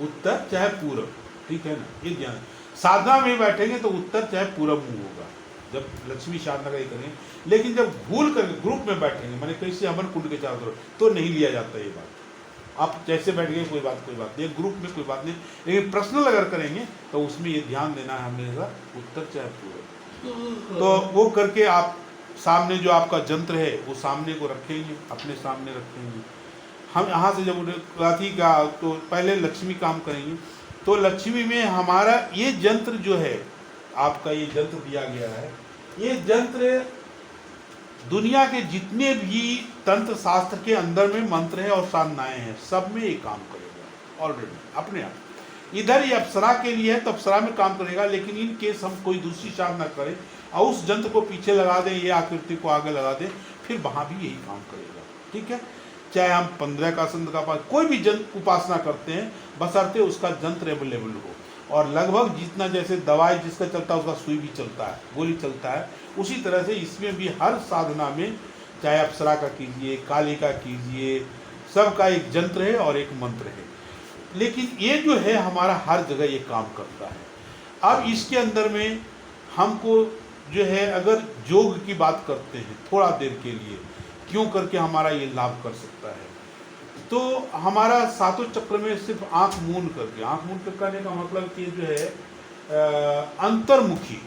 उत्तर चाहे पूरब, ठीक है ना, ये ध्यान। साधना में बैठेंगे तो उत्तर चाहे पूरब मुंह होगा, जब लक्ष्मी साधना का ये करेंगे। लेकिन जब भूल कर ग्रुप में बैठेंगे, मैंने कैसे हवन कुंड के चारों तरफ, तो नहीं लिया जाता ये बात। आप जैसे बैठ गए कोई बात नहीं, ग्रुप में कोई बात नहीं, लेकिन पर्सनल अगर करेंगे तो उसमें ये ध्यान देना है हमेशा, उत्तर चाहे पूर्व। तो वो करके आप सामने जो आपका यंत्र है वो सामने को रखेंगे, अपने सामने रखेंगे। हम यहाँ से जब रात्रि का तो पहले लक्ष्मी काम करेंगे, तो लक्ष्मी में हमारा ये यंत्र जो है, आपका ये यंत्र दिया गया है, ये यंत्र दुनिया के जितने भी तंत्र शास्त्र के अंदर में मंत्र है और साधनाएं हैं, सब में ये काम करेगा ऑलरेडी अपने आप। इधर ये अप्सरा के लिए है तो अप्सरा में काम करेगा, लेकिन इन केस हम कोई दूसरी साधना करें और उस यंत्र को पीछे लगा दें, ये आकृति को आगे लगा दें, फिर वहाँ भी यही काम करेगा। ठीक है, चाहे हम 15 का संत का पास कोई भी जंत्र उपासना करते हैं, बशर्ते उसका यंत्र अवेलेबल हो। और लगभग जितना जैसे दवाई जिसका चलता है उसका सुई भी चलता है, गोली चलता है, उसी तरह से इसमें भी हर साधना में, चाहे अप्सरा का कीजिए, काली का कीजिए, सबका एक यंत्र है और एक मंत्र है। लेकिन ये जो है हमारा हर जगह ये काम करता है। अब इसके अंदर में हमको जो है अगर योग की बात करते हैं थोड़ा देर के लिए, क्यों करके हमारा ये लाभ कर सकता है, तो हमारा सातों चक्र में सिर्फ आंख मूंद करके, आंख मूंद कर करने का मतलब कि जो है अंतर्मुखी,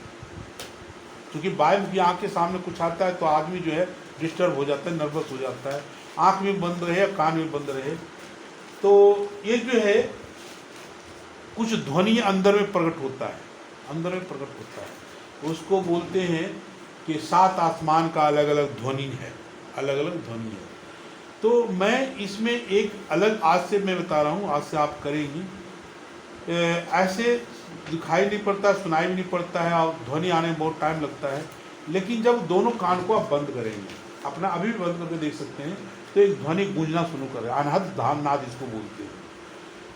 क्योंकि बाह्यमुखी आंख के सामने कुछ आता है तो आदमी जो है डिस्टर्ब हो जाता है, नर्वस हो जाता है, आंख में बंद रहे, कान में बंद रहे, तो ये जो है कुछ ध्वनि अंदर में प्रकट होता है, अंदर में प्रकट होता है। उसको बोलते हैं कि 7 आसमान का अलग अलग ध्वनि है, अलग अलग ध्वनि है। तो मैं इसमें एक अलग, आज से मैं बता रहा हूँ, आज से आप करेंगी, ऐसे दिखाई नहीं पड़ता, सुनाई भी नहीं पड़ता है और ध्वनि आने में बहुत टाइम लगता है। लेकिन जब दोनों कान को आप बंद करेंगे, अपना अभी भी बंद करके देख सकते हैं, तो एक ध्वनि गूंजना शुरू करे, अनहद धाम नाद इसको बोलते हैं।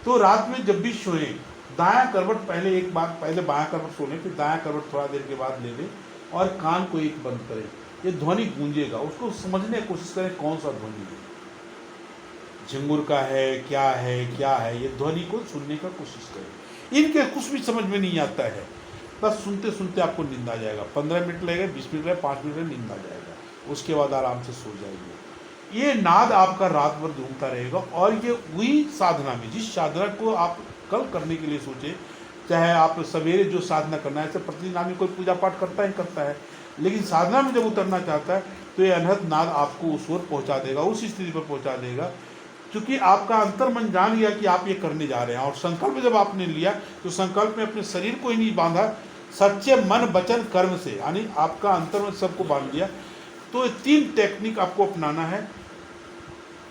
तो रात में जब भी सोएं, दायां करवट पहले, एक बार पहले बायां करवट सोने, फिर दायां करवट थोड़ा देर के बाद ले लें और कान को एक बंद करें, ये ध्वनि गूंजेगा, उसको समझने की कोशिश करें कौन सा ध्वनि है, झिंगुर का है, क्या है, ये ध्वनि को सुनने का कोशिश करें। इनके कुछ भी समझ में नहीं आता है, बस सुनते सुनते आपको नींद आ जाएगा, 15 मिनट लगेगा, 20 मिनट लगेगा, 5 मिनट में नींद आ जाएगा, उसके बाद आराम से सो जाएंगे। ये नाद आपका रात भर घूमता रहेगा। और ये वही साधना में, जिस साधना को आप कल करने के लिए सोचे, चाहे आप सवेरे जो साधना करना है, ऐसे प्रतिदिन आदमी कोई पूजा पाठ करता है, लेकिन साधना में जब उतरना चाहता है तो ये अनहद नाद आपको उस ओर पहुँचा देगा, उस स्थिति पर पहुँचा देगा, क्योंकि आपका अंतर मन जान गया कि आप ये करने जा रहे हैं। और संकल्प जब आपने लिया तो संकल्प में अपने शरीर को ही नहीं बांधा, सच्चे मन वचन कर्म से, यानी आपका अंतर मन सबको बांध दिया। तो 3 टेक्निक आपको अपनाना है।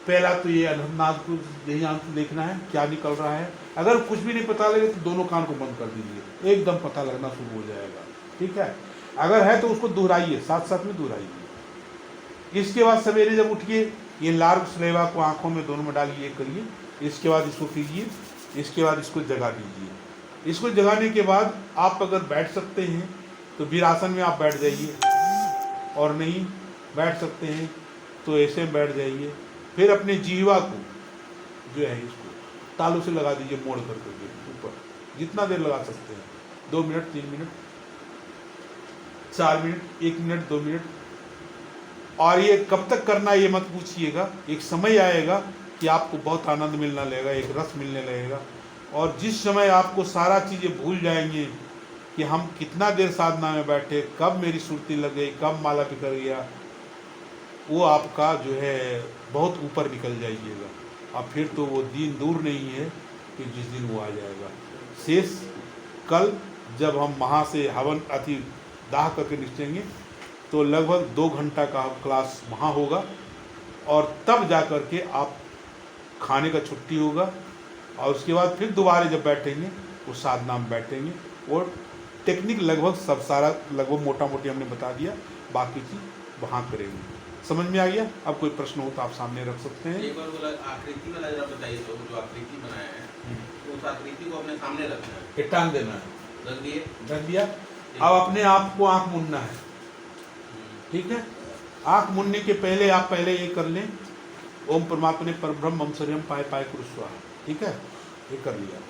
पहला तो ये अनहद नाद को यही आंख देखना है क्या निकल रहा है। अगर कुछ भी नहीं पता लगे तो दोनों कान को बंद कर दीजिए, एकदम पता लगना शुरू हो जाएगा। ठीक है, अगर है तो उसको दोहराइए, साथ साथ में दोहराइए। इसके बाद सवेरे जब उठिए, ये लार्ग स्लेवा को आंखों में दोनों में डालिए, ये करिए, इसके बाद इसको कीजिए, इसके बाद इसको जगा दीजिए। इसको जगाने के बाद आप अगर बैठ सकते हैं तो वीरासन में आप बैठ जाइए, और नहीं बैठ सकते हैं तो ऐसे बैठ जाइए। फिर अपने जीवा को जो है इसको तालू से लगा दीजिए, मोड़ करके ऊपर, जितना देर लगा सकते हैं, 2 minute, 3 minute, 4 minute, 1 minute, 2 minute. और ये कब तक करना है ये मत पूछिएगा, एक समय आएगा कि आपको बहुत आनंद मिलने लगेगा, एक रस मिलने लगेगा। और जिस समय आपको सारा चीज़ें भूल जाएंगे कि हम कितना देर साधना में बैठे, कब मेरी सुरती लग गई, कब माला बिखर गया, वो आपका जो है बहुत ऊपर निकल जाइएगा। अब फिर तो वो दिन दूर नहीं है कि जिस दिन वो आ जाएगा। शेष कल जब हम वहाँ से हवन अति दाह करके निकलेंगे तो लगभग 2 घंटा का क्लास वहाँ होगा, और तब जा कर के आप खाने का छुट्टी होगा, और उसके बाद फिर दोबारा जब बैठेंगे उस साधना में बैठेंगे। और टेक्निक लगभग सब सारा लगभग मोटा मोटी हमने बता दिया, बाकी चीज़ वहाँ करेंगे। समझ में आ गया? अब कोई प्रश्न हो तो आप सामने रख सकते हैं। एक और बोला आकृति वाला जरा बताइए, तो जो आकृति बनाया है तो उस आकृति को अपने सामने रखना है, ये टांग देना है, रख दिए, रख दिया। अब अपने आप को आँख मूंदना है, ठीक है। आँख मूंदने के पहले आप पहले ये कर लें, ओम परमात्मने परब्रह्म मम शरीरम पाए पाए कुरु स्वाहा, ठीक है, ये कर लिया।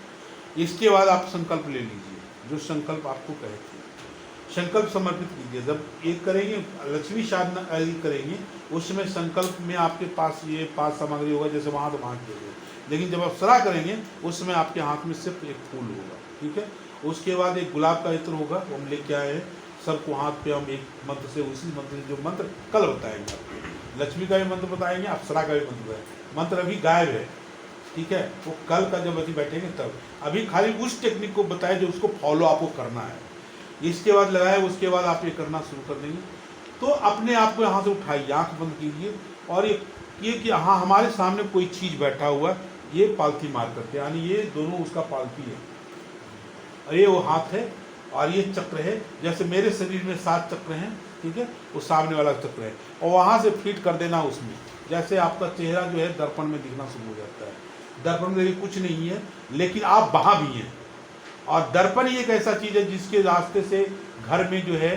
इसके बाद आप संकल्प ले लीजिए, जो संकल्प आपको कहे थे। संकल्प समर्पित कीजिए। जब ये करेंगे लक्ष्मी साधना आदि करेंगे उस समय संकल्प में आपके पास ये 5 सामग्री होगा, जैसे वहाँ तो वहाँ कीजिए। लेकिन जब अप्सरा करेंगे उस समय आपके हाथ में सिर्फ एक फूल होगा, ठीक है। उसके बाद एक गुलाब का इत्र होगा, वो हम लेके आए हैं। सबको हाथ पे हम एक मंत्र से, उसी मंत्र से, जो मंत्र कल बताएंगे आपको, लक्ष्मी का भी मंत्र बताएंगे, अप्सरा का भी मंत्र बताएंगे। मंत्र अभी गायब है, ठीक है, वो कल का जब अभी बैठेंगे तब। अभी खाली उस टेक्निक को बताए जो उसको फॉलो आपको करना है। इसके बाद लगाए, उसके बाद आप ये करना शुरू कर देंगे। तो अपने आप को यहाँ से उठाइए, आँख बंद कीजिए और ये कि हाँ हमारे सामने कोई चीज़ बैठा हुआ, ये पालथी मार करके, यानी ये दोनों उसका पालथी है और ये वो हाथ है और ये चक्र है। जैसे मेरे शरीर में 7 चक्र हैं, ठीक है, वो सामने वाला चक्र है और वहाँ से फिट कर देना उसमें। जैसे आपका चेहरा जो है दर्पण में दिखना शुरू हो जाता है। दर्पण में कुछ नहीं है, लेकिन आप वहाँ भी हैं। और दर्पण ही एक ऐसा चीज़ है जिसके रास्ते से घर में जो है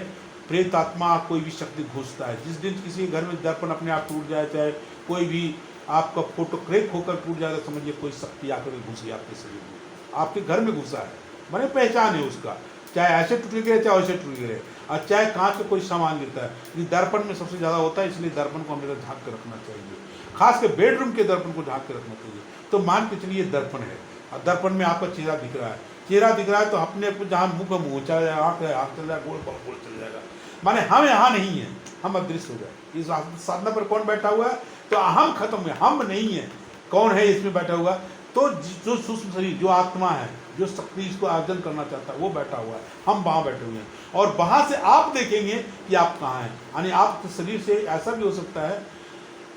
प्रेत आत्मा, कोई भी शक्ति घुसता है। जिस दिन किसी घर में दर्पण अपने आप टूट जाए, चाहे कोई भी आपका फोटो क्रैक होकर टूट जाए, तो समझिए कोई शक्ति आकर घुस गई आपके शरीर में, आपके घर में घुसा है। मैंने पहचान है उसका, चाहे ऐसे टूट गिरे चाहे वैसे टूट गिरे, और चाहे कांच का कोई सामान गिरता है। ये दर्पण में सबसे ज़्यादा होता है, इसलिए दर्पण को हमेशा झाँक कर रखना चाहिए। खास कर बेडरूम के दर्पण को झाँक कर रखना चाहिए। तो मान के चलिए दर्पण है और दर्पण में आपका चेहरा दिख रहा है, चेहरा दिख रहा है तो अपने आप जहाँ मुँह का मुँह चला जाएगा, आँख है आँख चल जाएगा, गोल पर गोल चल जाएगा। माने हम यहाँ नहीं हैं, हम अदृश्य हो गए। इस साधना पर कौन बैठा हुआ है? तो हम खत्म हुए, हम नहीं है। कौन है इसमें बैठा हुआ? तो जो सूक्ष्म शरीर, जो आत्मा है, जो शक्ति इसको अर्जन करना चाहता है, वो बैठा हुआ है। हम वहाँ बैठे हुए हैं और वहाँ से आप देखेंगे कि आप कहाँ हैं। यानी आपके शरीर से ऐसा भी हो सकता है,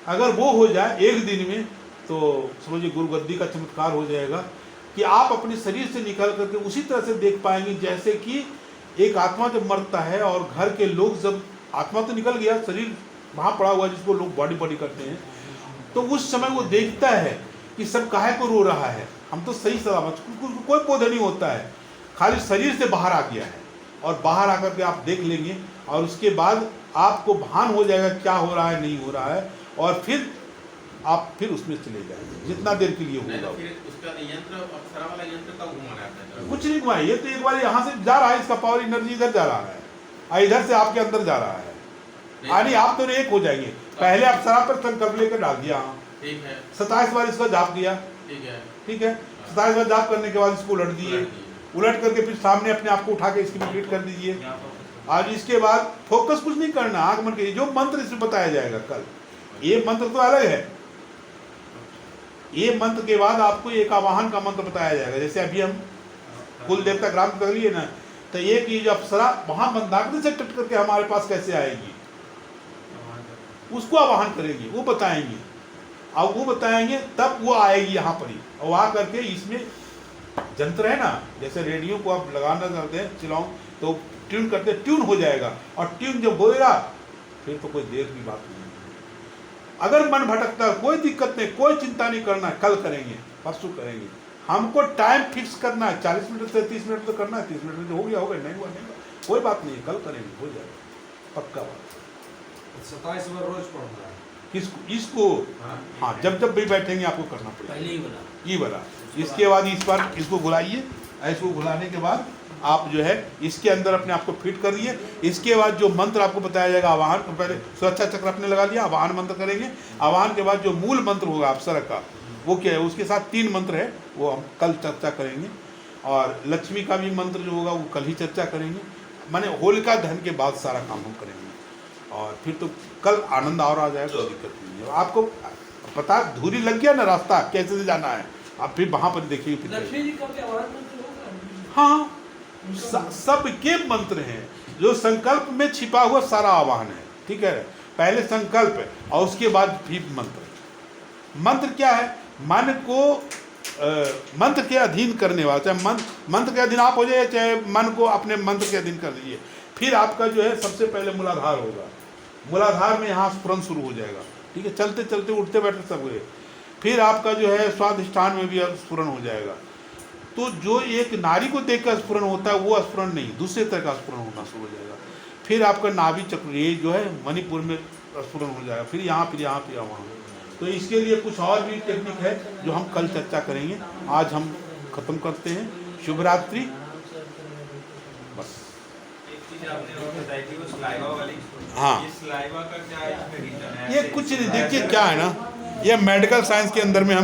अगर वो हो जाए एक दिन में तो समझिए गुरु गद्दी का चमत्कार हो जाएगा कि आप अपने शरीर से निकल करके उसी तरह से देख पाएंगे जैसे कि एक आत्मा जब मरता है और घर के लोग, जब आत्मा तो निकल गया, शरीर वहाँ पड़ा हुआ जिसको लोग बॉडी बॉडी करते हैं, तो उस समय वो देखता है कि सब काहे को रो रहा है, हम तो सही सलामत, कोई पौधा नहीं होता है, खाली शरीर से बाहर आ गया है। और बाहर आकर के आप देख लेंगे और उसके बाद आपको भान हो जाएगा क्या हो रहा है, नहीं हो रहा है, और फिर आप फिर उसमें चले जाएंगे जितना देर के लिए होगा। फिर उसका यंत्र, अप्सरा वाला यंत्र कब घुमाना है? कुछ नहीं घुमाए, ये तो एक बार यहाँ से जा रहा है, इसका पावर एनर्जी इधर जा रहा है और इधर से आपके अंदर जा रहा है। यानी आप दोनों एक हो जाएंगे। पहले अप्सरा पर संकल्प लेकर डाल दिया, हाँ ठीक है, 27 बार इसका जाप किया, ठीक है, ठीक है। 27 बार जाप करने के बाद इसको उलट दिए, उलट करके फिर सामने अपने आप को उठा के इसकी रिपीट कर दीजिए। आज इसके बाद फोकस कुछ नहीं करना, आंख बंद कीजिए। जो मंत्र इसमें बताया जाएगा कल, ये मंत्र तो अलग है। ये मंत्र के बाद आपको एक आवाहन का मंत्र बताया जाएगा। जैसे अभी हम कुल देवता ग्राम कर लिए ना, तो ये कि जो अप्सरा वहां मंदाग्नि से कट करके हमारे पास कैसे आएगी, उसको आवाहन करेंगे, वो बताएंगे। अब वो बताएंगे तब वो आएगी यहाँ पर ही, और आ करके इसमें जंत्र है ना, जैसे रेडियो को आप लगाना चाहते हैं चिलाऊं तो ट्यून करते, ट्यून हो जाएगा। और ट्यून जब होएगा फिर तो कोई देर की बात नहीं। अगर मन भटकता है कोई दिक्कत नहीं, कोई चिंता नहीं करना है, कल करेंगे, परसों करेंगे। हमको टाइम फिक्स करना है, 40 मिनट से 30 मिनट तो करना है। 30 मिनट में हो गया होगा, नहीं हुआ नहीं हुआ, कोई बात नहीं है, कल करेंगे, हो जाएगा, पक्का बात। 27 बार रोज पढ़ना है किसको? इसको हाँ, जब जब भी बैठेंगे आपको करना पड़ेगा। ये वाला इसके बाद इस बार इसको घुलाइए, इसको घुलाने के बाद आप जो है इसके अंदर अपने आप को फिट कर लिए। इसके बाद जो मंत्र आपको बताया जाएगा आवाहन, तो पहले सुरक्षा चक्र आपने लगा लिया, आवाहन मंत्र करेंगे। आवाहन के बाद जो मूल मंत्र होगा अप्सरा का, वो क्या है, उसके साथ 3 मंत्र है, वो हम कल चर्चा करेंगे। और लक्ष्मी का भी मंत्र जो होगा वो कल ही चर्चा करेंगे। माने होलिका दहन के बाद सारा काम हम करेंगे और फिर तो कल आनंद और आ जाएगा, कोई दिक्कत नहीं है। आपको पता धूरी लग गया ना रास्ता कैसे से जाना है, आप फिर वहाँ पर देखिए। लक्ष्मी जी का भी आवाज मंत्र होगा? हाँ, सबके मंत्र हैं, जो संकल्प में छिपा हुआ सारा आवाहन है, ठीक है। पहले संकल्प है और उसके बाद फिर मंत्र। मंत्र क्या है? मन को मंत्र के अधीन करने वाला, चाहे मंत्र के अधीन आप हो जाए, चाहे मन को अपने मंत्र के अधीन कर दीजिए। फिर आपका जो है सबसे पहले मूलाधार होगा, मूलाधार में यहाँ स्फुरन शुरू हो जाएगा, ठीक है। चलते चलते उठते बैठते सब हुए। फिर आपका जो है स्वाधिष्ठान में भी स्फुरन हो जाएगा। तो जो एक नारी को देखकर स्फुरन होता है वो स्फुरन नहीं, दूसरे तरह का स्फुरन होना शुरू हो जाएगा। फिर आपका नाभि चक्र, ये जो है मणिपुर में स्फुरन हो जाएगा। फिर यहाँ फिर यहाँ फिर वहाँ। तो इसके लिए कुछ और भी टेक्निक है जो हम कल चर्चा करेंगे। आज हम खत्म करते हैं। शुभ रात्रि। बस। जैसे आपने वो बताई थी वो सलाइवा वाली, हाँ। ये सलाइवा का क्या इसमें रीजन है? ये कुछ नहीं, देखिए क्या है ना, ये मेडिकल साइंस के अंदर में हम